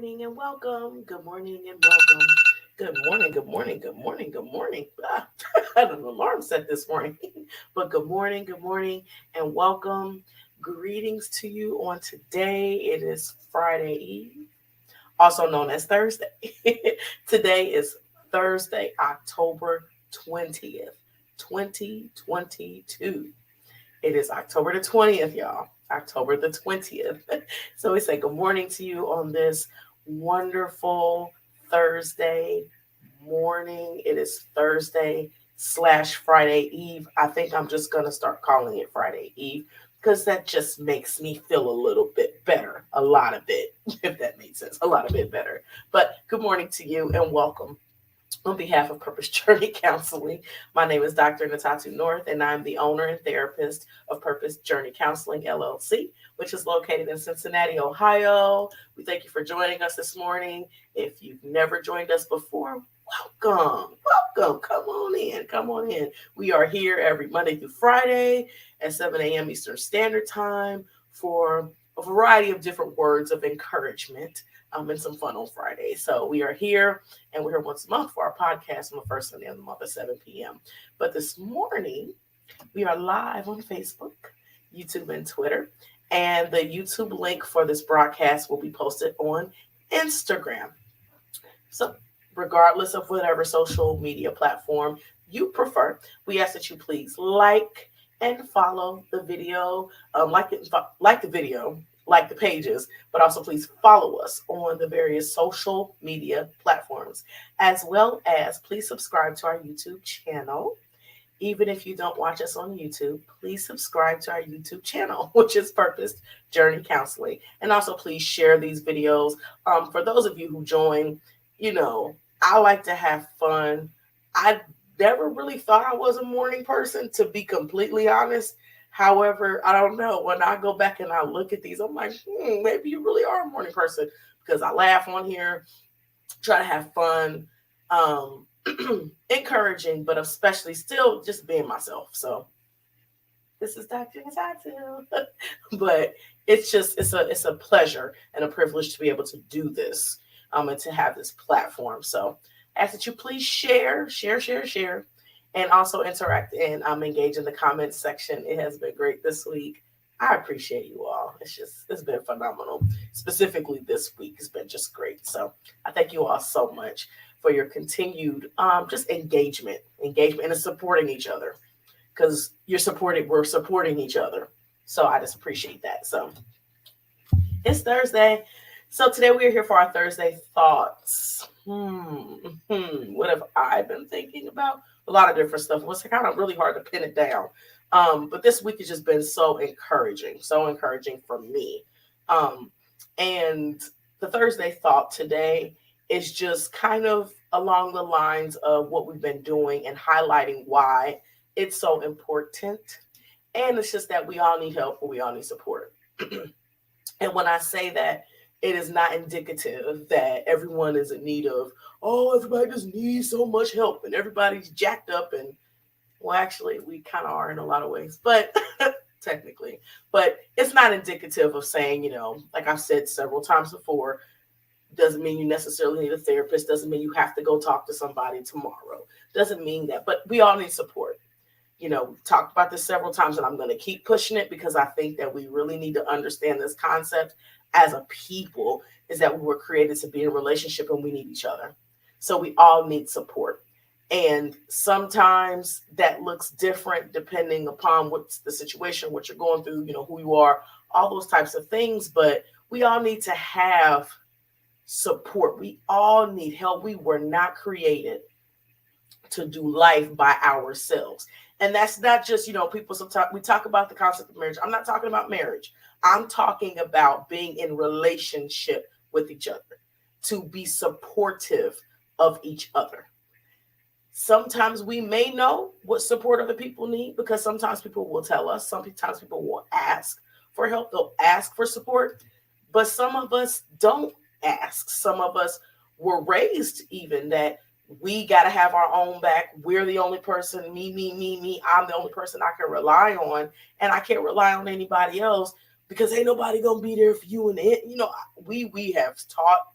morning and welcome. Good morning and welcome. Good morning, good morning, good morning, good morning. I had an alarm set this morning, but good morning, and welcome. Greetings to you on today. It is Friday Eve, also known as Thursday. Today is Thursday, October 20th, 2022. It is October the 20th, y'all. October the 20th. So we say good morning to you on this wonderful Thursday morning. It is Thursday slash Friday Eve. I think I'm just going to start calling it Friday Eve because that just makes me feel a little bit better. A lot of it, if that makes sense. A lot of it better. But good morning to you and welcome. On behalf of Purpose Journey Counseling, my name is Dr. Natatu North, and I'm the owner and therapist of Purpose Journey Counseling, LLC, which is located in Cincinnati, Ohio. We thank you for joining us this morning. If you've never joined us before, welcome. Welcome. Come on in. Come on in. We are here every Monday through Friday at 7 a.m. Eastern Standard Time for a variety of different words of encouragement and some fun on Friday. So we are here, and we're here once a month for our podcast on the first Sunday of the month at 7 p.m. But this morning, we are live on Facebook, YouTube, and Twitter. And the YouTube link for this broadcast will be posted on Instagram. So regardless of whatever social media platform you prefer, we ask that you please like and follow the video, like the video, like the pages, but also please follow us on the various social media platforms, as well as please subscribe to our YouTube channel. Even if you don't watch us on YouTube, please subscribe to our YouTube channel, which is Purpose Journey Counseling. And also please share these videos. For those of you who join, I like to have fun. I never really thought I was a morning person, to be completely honest. However, I don't know. When I go back and I look at these, I'm like, maybe you really are a morning person, because I laugh on here, try to have fun, encouraging, but especially still just being myself. So this is Dr. Natatu. But it's a pleasure and a privilege to be able to do this, and to have this platform. So I ask that you please share, and also interact and engage in the comments section. It has been great this week. I appreciate you all. It's been phenomenal. Specifically this week has been just great. So I thank you all so much for your continued just engagement and supporting each other, because we're supporting each other. So I just appreciate that. So it's Thursday. So today we are here for our Thursday thoughts. What have I been thinking about? A lot of different stuff. It's kind of really hard to pin it down. But this week has just been so encouraging for me. And the Thursday thought today is just kind of along the lines of what we've been doing and highlighting why it's so important. And it's just that we all need help, or we all need support. And when I say that, it is not indicative that everyone is in need of, everybody just needs so much help and everybody's jacked up. And well, actually, we kind of are in a lot of ways, but technically, but it's not indicative of saying, like I've said several times before, doesn't mean you necessarily need a therapist, doesn't mean you have to go talk to somebody tomorrow, doesn't mean that, but we all need support. We've talked about this several times, and I'm going to keep pushing it because I think that we really need to understand this concept as a people, is that we were created to be in a relationship and we need each other. So we all need support. And sometimes that looks different depending upon what's the situation, what you're going through, who you are, all those types of things. But we all need to have support. We all need help. We were not created to do life by ourselves. And that's not just, people sometimes we talk about the concept of marriage. I'm not talking about marriage. I'm talking about being in relationship with each other, to be supportive of each other. Sometimes we may know what support other people need, because sometimes people will tell us, sometimes people will ask for help, they'll ask for support, but some of us don't ask. Some of us were raised even that we got to have our own back. We're the only person, me. I'm the only person I can rely on, and I can't rely on anybody else because ain't nobody gonna be there for you. And we have taught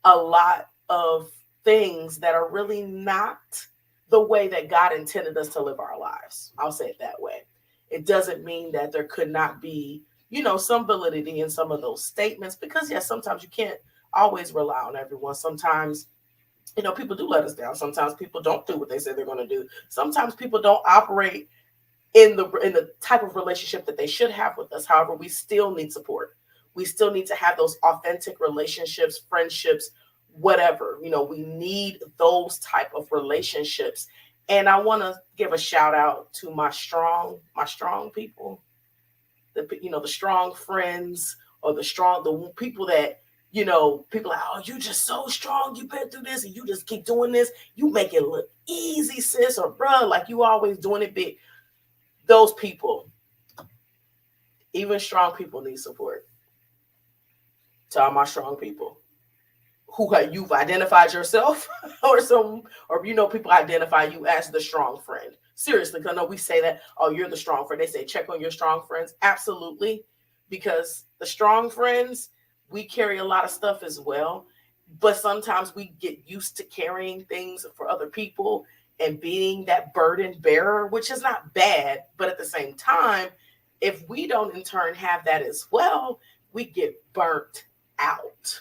a lot of things that are really not the way that God intended us to live our lives. I'll say it that way. It doesn't mean that there could not be, some validity in some of those statements, because yes, sometimes you can't always rely on everyone. Sometimes, people do let us down. Sometimes people don't do what they say they're going to do. Sometimes people don't operate in the type of relationship that they should have with us. However, we still need support. We still need to have those authentic relationships, friendships, whatever. We need those type of relationships. And I want to give a shout out to my strong people, the strong friends, or the people that, people like, oh, you just so strong. You've been through this and you just keep doing this. You make it look easy, sis, or bruh, like you always doing it big. Those people, even strong people, need support. To all my strong people who you've identified yourself or people identify you as the strong friend. Seriously, because I know we say that, oh, you're the strong friend. They say check on your strong friends. Absolutely. Because the strong friends, we carry a lot of stuff as well. But sometimes we get used to carrying things for other people and being that burden bearer, which is not bad. But at the same time, if we don't in turn have that as well, we get burnt out.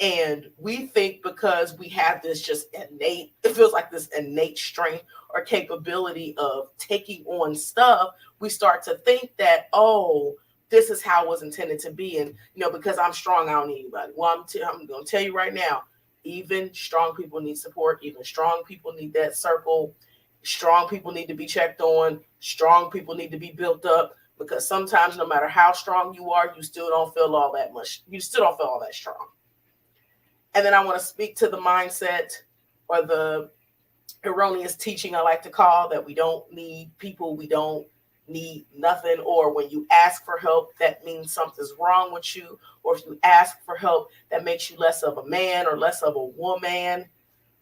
And we think because we have this just innate, it feels like this innate strength or capability of taking on stuff, we start to think that, oh, this is how it was intended to be. And, because I'm strong, I don't need anybody. Well, I'm going to tell you right now, even strong people need support. Even strong people need that circle. Strong people need to be checked on. Strong people need to be built up, because sometimes no matter how strong you are, you still don't feel all that much. You still don't feel all that strong. And then I want to speak to the mindset or the erroneous teaching, I like to call, that we don't need people, we don't need nothing, or when you ask for help, that means something's wrong with you, or if you ask for help, that makes you less of a man or less of a woman.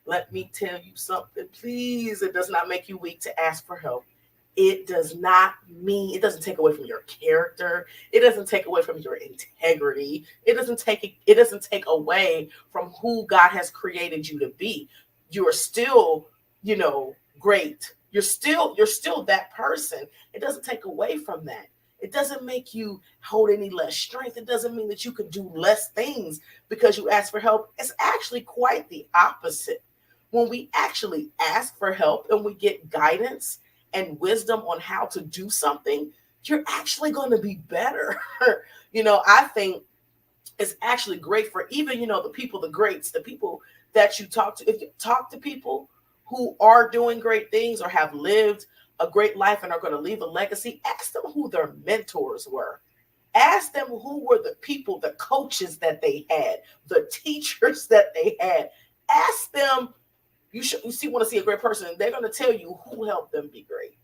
Let me tell you something, please. It does not make you weak to ask for help. It doesn't take away from your character. It doesn't take away from your integrity. It doesn't take away from who God has created you to be. You are still, great. You're still that person. It doesn't take away from that. It doesn't make you hold any less strength. It doesn't mean that you can do less things because you ask for help. It's actually quite the opposite. When we actually ask for help and we get guidance and wisdom on how to do something, you're actually going to be better. I think it's actually great for even, the people, the greats, the people that you talk to. If you talk to people who are doing great things or have lived a great life and are going to leave a legacy, ask them who their mentors were. Ask them who were the people, the coaches that they had, the teachers that they had. Ask them. You want to see a great person, and they're going to tell you who helped them be great,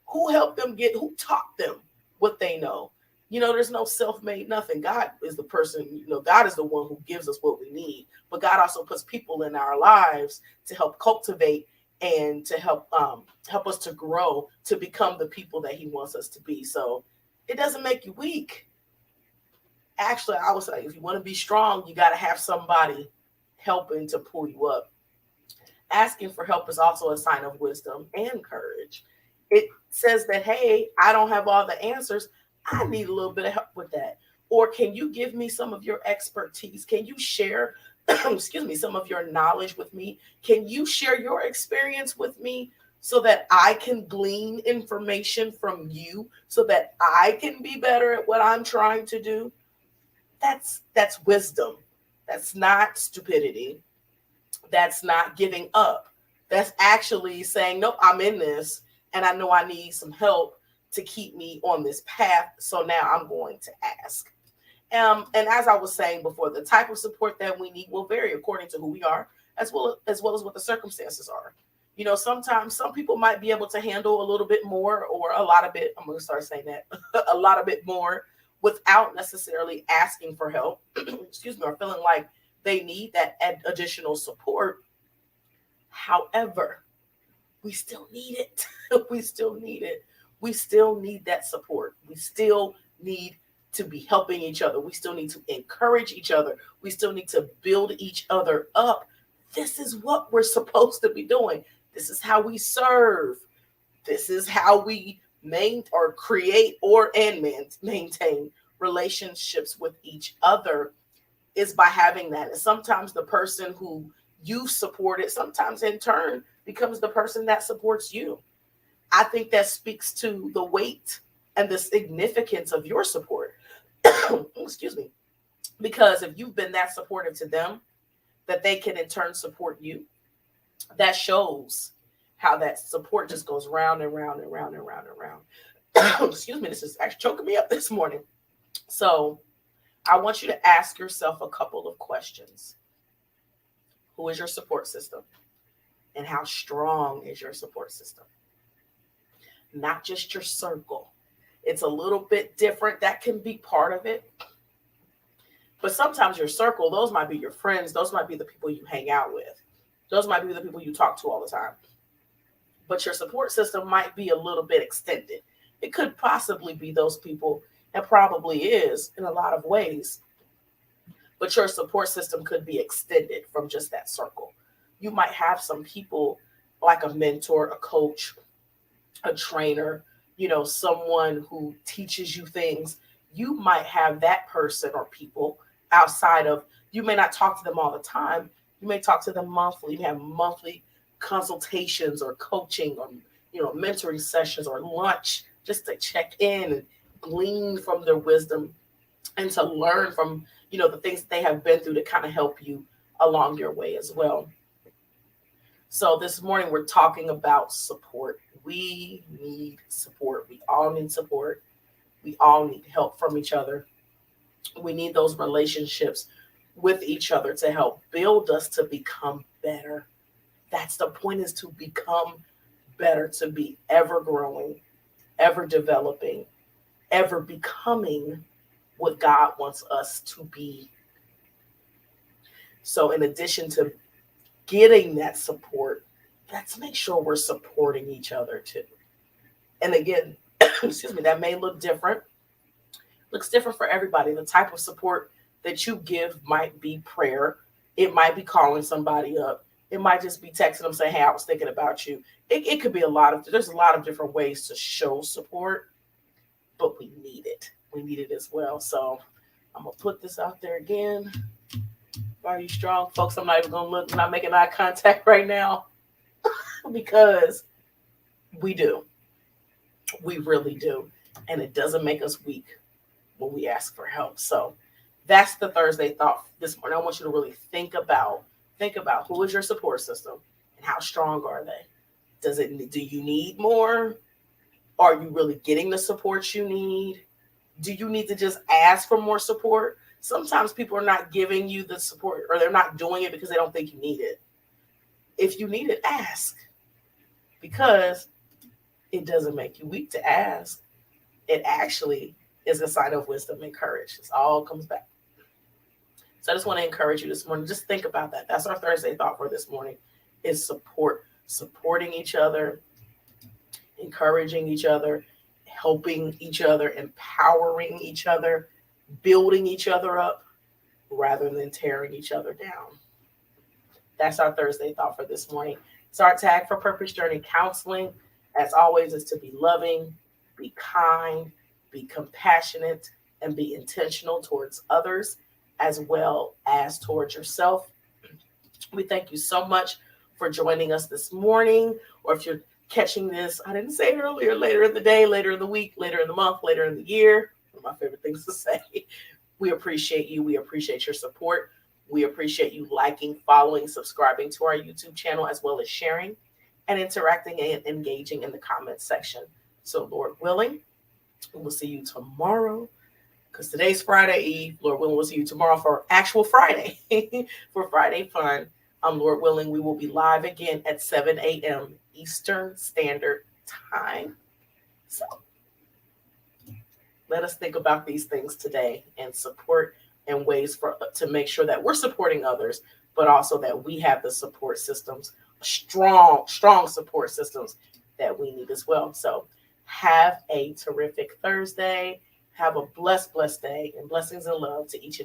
who taught them what they know. There's no self-made nothing. God is the person, God is the one who gives us what we need. But God also puts people in our lives to help cultivate and to help us to grow, to become the people that he wants us to be. So it doesn't make you weak. Actually, I would say if you want to be strong, you got to have somebody helping to pull you up. Asking for help is also a sign of wisdom and courage. It says that, hey, I don't have all the answers. I need a little bit of help with that. Or can you give me some of your expertise? Can you share, some of your knowledge with me? Can you share your experience with me so that I can glean information from you so that I can be better at what I'm trying to do? That's wisdom. That's not stupidity. That's not giving up. That's actually saying, nope, I'm in this and I know I need some help to keep me on this path. So now I'm going to ask. And as I was saying before, the type of support that we need will vary according to who we are, as well as what the circumstances are. Sometimes some people might be able to handle a little bit more or a lot of bit. I'm going to start saying that a lot of bit more without necessarily asking for help, or feeling like they need that additional support. However, we still need it. We still need it. We still need that support. We still need to be helping each other. We still need to encourage each other. We still need to build each other up. This is what we're supposed to be doing. This is how we serve. This is how we create and maintain relationships with each other, is by having that. And sometimes the person who you supported, sometimes in turn becomes the person that supports you. I think that speaks to the weight and the significance of your support. Excuse me. Because if you've been that supportive to them, that they can in turn support you, that shows how that support just goes round and round and round and round and round. Excuse me, this is actually choking me up this morning. So I want you to ask yourself a couple of questions. Who is your support system? And how strong is your support system? Not just your circle. It's a little bit different. That can be part of it. But sometimes your circle, those might be your friends. Those might be the people you hang out with. Those might be the people you talk to all the time. But your support system might be a little bit extended. It could possibly be those people, and probably is in a lot of ways. But your support system could be extended from just that circle. You might have some people like a mentor, a coach, a trainer, someone who teaches you things. You might have that person or people outside of, you may not talk to them all the time. You may talk to them monthly. You have monthly consultations or coaching or, mentoring sessions or lunch just to check in and glean from their wisdom and to learn from, the things that they have been through to kind of help you along your way as well. So this morning we're talking about support. We need support. We all need support. We all need help from each other. We need those relationships with each other to help build us to become better. That's the point, is to become better, to be ever growing, ever developing, ever becoming what God wants us to be. So in addition to getting that support, let's make sure we're supporting each other too. And again, excuse me, that may look different. Looks different for everybody. The type of support that you give might be prayer. It might be calling somebody up. It might just be texting them saying, hey, I was thinking about you. It could be there's a lot of different ways to show support, but we need it. We need it as well. So I'm going to put this out there again. Are you strong? Folks, I'm not even going to look. I'm not making eye contact right now because we do. We really do. And it doesn't make us weak when we ask for help. So that's the Thursday thought this morning. I want you to really think about who is your support system and how strong are they? Do you need more? Are you really getting the support you need? Do you need to just ask for more support? Sometimes people are not giving you the support, or they're not doing it because they don't think you need it. If you need it, ask, because it doesn't make you weak to ask. It actually is a sign of wisdom and courage. It all comes back. So I just want to encourage you this morning. Just think about that. That's our Thursday thought for this morning, is supporting each other, encouraging each other, helping each other, empowering each other, building each other up rather than tearing each other down. That's our Thursday thought for this morning. So our tag for Purpose Journey Counseling, as always, is to be loving, be kind, be compassionate, and be intentional towards others as well as towards yourself. We thank you so much for joining us this morning, or if you're catching this, I didn't say it earlier, later in the day, later in the week, later in the month, later in the year. One of my favorite things to say. We appreciate you. We appreciate your support. We appreciate you liking, following, subscribing to our YouTube channel, as well as sharing and interacting and engaging in the comments section. So Lord willing, we'll see you tomorrow, because today's Friday Eve. Lord willing, we'll see you tomorrow for actual Friday, for Friday fun. Lord willing, we will be live again at 7 a.m. Eastern Standard Time. So let us think about these things today and support and ways to make sure that we're supporting others, but also that we have the support systems, strong support systems that we need as well. So have a terrific Thursday. Have a blessed day, and blessings and love to each and